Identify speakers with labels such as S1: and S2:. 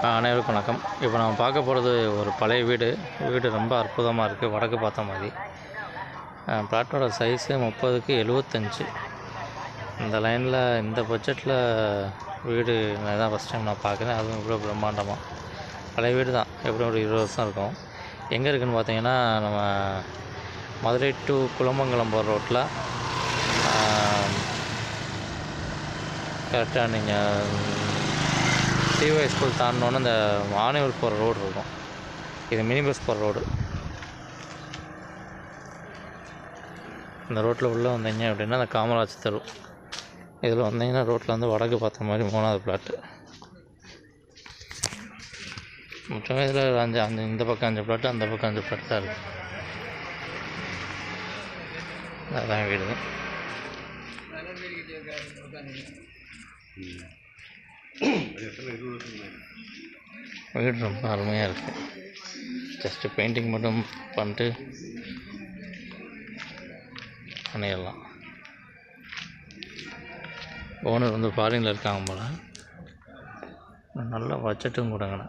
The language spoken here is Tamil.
S1: அனைவருக்கும் வணக்கம். இப்போ நம்ம பார்க்க போகிறது ஒரு பழைய வீடு. வீடு ரொம்ப அற்புதமாக இருக்குது, வடக்கு பார்த்த மாதிரி. பிளாட்டோட சைஸு 30க்கு 75. இந்த லைனில் இந்த பட்ஜெட்டில் வீடு நான் தான் ஃபஸ்ட் டைம் நான் பார்க்குறேன். அதுவும் இவ்வளோ பிரம்மாண்டமாக பழைய வீடு தான். எப்படியும் ஒரு 20 வருஷம் இருக்கும். எங்கே இருக்குதுன்னு பார்த்தீங்கன்னா, நம்ம மதுரை டு குலமங்கலம் போகிற ரோட்டில் கரெக்டாக நீங்கள் சிஒஐ ஸ்கூல் தாண்டினோன்னு இந்த ஆனையூர் போகிற ரோடு இருக்கும். இது மினி பஸ் போகிற ரோடு. இந்த ரோட்டில் உள்ளே வந்தீங்க அப்படின்னா அந்த காமராஜ் தெரு. இதில் வந்தீங்கன்னா ரோட்டில் வந்து வடக்கு பார்த்த மாதிரி 3வது பிளாட்டு. மொத்தமே இதில் அஞ்சு இந்த பக்கம் 5 பிளாட்டு, அந்த பக்கம் 5 பிளாட் தான் இருக்குது. அதுதான் வீடு. வீடு ரொம்ப அருமையாக இருக்குது. ஜஸ்ட்டு பெயிண்டிங் மட்டும் பண்ணிட்டு பண்ணிடலாம். ஓனர் வந்து ஃபாரினில் இருக்காங்க போல். நல்ல பட்ஜெட்டும் கூடங்கண்ணா.